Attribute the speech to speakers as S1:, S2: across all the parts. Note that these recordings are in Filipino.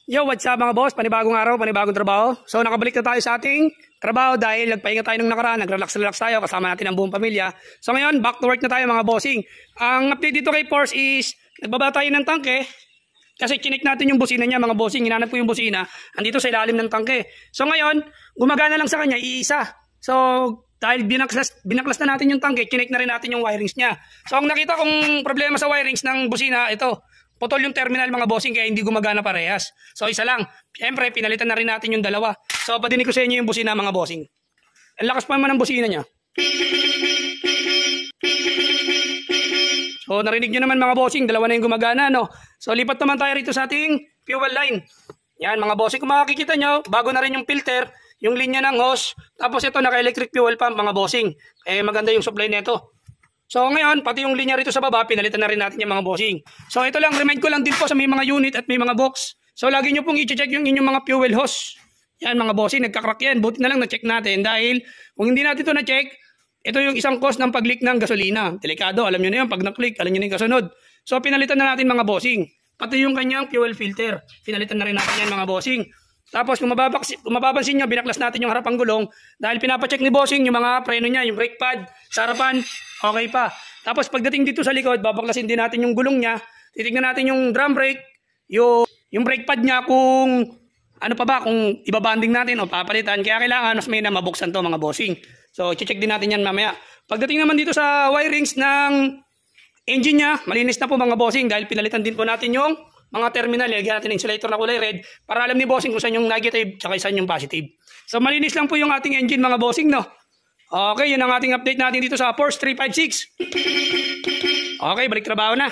S1: Yo, what's up mga boss? Panibagong araw, panibagong trabaho. So nakabalik na tayo sa ating trabaho dahil nagpahinga tayo nung nakaraan, nag-relax tayo, kasama natin ang buong pamilya. So ngayon, back to work na tayo mga bossing. Ang update dito kay Force is, nagbaba tayo ng tangke. Kasi chinik natin yung busina niya mga bossing, hinanap ko yung busina, andito sa ilalim ng tangke. So ngayon, gumagana lang sa kanya, iisa. So dahil binaklas na natin yung tangke, chinik na rin natin yung wirings niya. So ang nakita kong problema sa wirings ng busina, ito. Putol yung terminal mga bossing kaya hindi gumagana parehas. So isa lang. Siyempre pinalitan na rin natin yung dalawa. So padinig ko sa inyo yung busina mga bossing. Ang lakas pa naman ng busina niya. So narinig nyo naman mga bossing, dalawa na yung gumagana no. So lipat naman tayo rito sa ating fuel line. Yan mga bossing, kung makikita nyo, bago na rin yung filter, yung linya ng hose. Tapos ito naka-electric fuel pump mga bossing. Maganda yung supply nito. So ngayon, pati yung linya rito sa baba, pinalitan na rin natin yung mga bossing. So ito lang, remind ko lang din po sa may mga unit at may mga box. So lagi nyo pong i-check yung inyong mga fuel hose. Yan mga bossing, nagkakrack yan. Buti na lang na-check natin dahil kung hindi natin ito na-check, ito yung isang cause ng pag-leak ng gasolina. Delikado, alam nyo na yun, pag na-click, alam nyo na yung kasunod. So pinalitan na natin mga bossing. Pati yung kanyang fuel filter, pinalitan na rin natin yan mga bossing. Tapos kung mapapansin nyo, binaklas natin yung harapang gulong dahil pinapacheck ni bossing yung mga preno niya, yung brake pad, sa harapan, okay pa. Tapos pagdating dito sa likod, babaklasin din natin yung gulong niya, titignan natin yung drum brake, yung brake pad niya kung ano pa ba, kung ibabanding natin o papalitan. Kaya kailangan mas may na mabuksan to mga bossing. So check din natin yan mamaya. Pagdating naman dito sa wirings ng engine niya, malinis na po mga bossing dahil pinalitan din po natin yung mga terminal, lagyan natin ng insulator na kulay red para alam ni bossing kung saan yung negative at saan yung positive. So malinis lang po yung ating engine mga bossing no. Okay, yun ang ating update natin dito sa Force 356. Okay, balik trabaho na.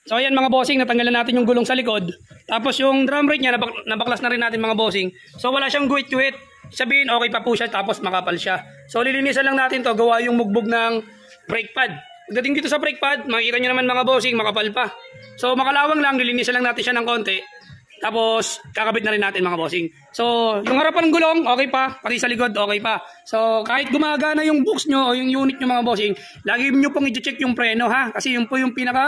S1: So ayan mga bossing, natanggalan natin yung gulong sa likod. Tapos yung drum brake niya, nabaklas na rin natin mga bossing. So wala siyang guhit-guhit. Sabihin okay pa po siya, tapos makapal siya. So lilinisan lang natin to, gawa yung mugbog ng brake pad. Pagdating dito sa brake pad, makikita nyo naman mga bossing, makapal pa. So makalawang lang, lilinisan lang natin siya ng konti. Tapos kakabit na rin natin mga bossing. So yung harapan ng gulong, okay pa. Pati sa likod, okay pa. So kahit gumagana yung box nyo o yung unit nyo mga bossing, lagi nyo pong i-check yung preno ha. Kasi yun po yung pinaka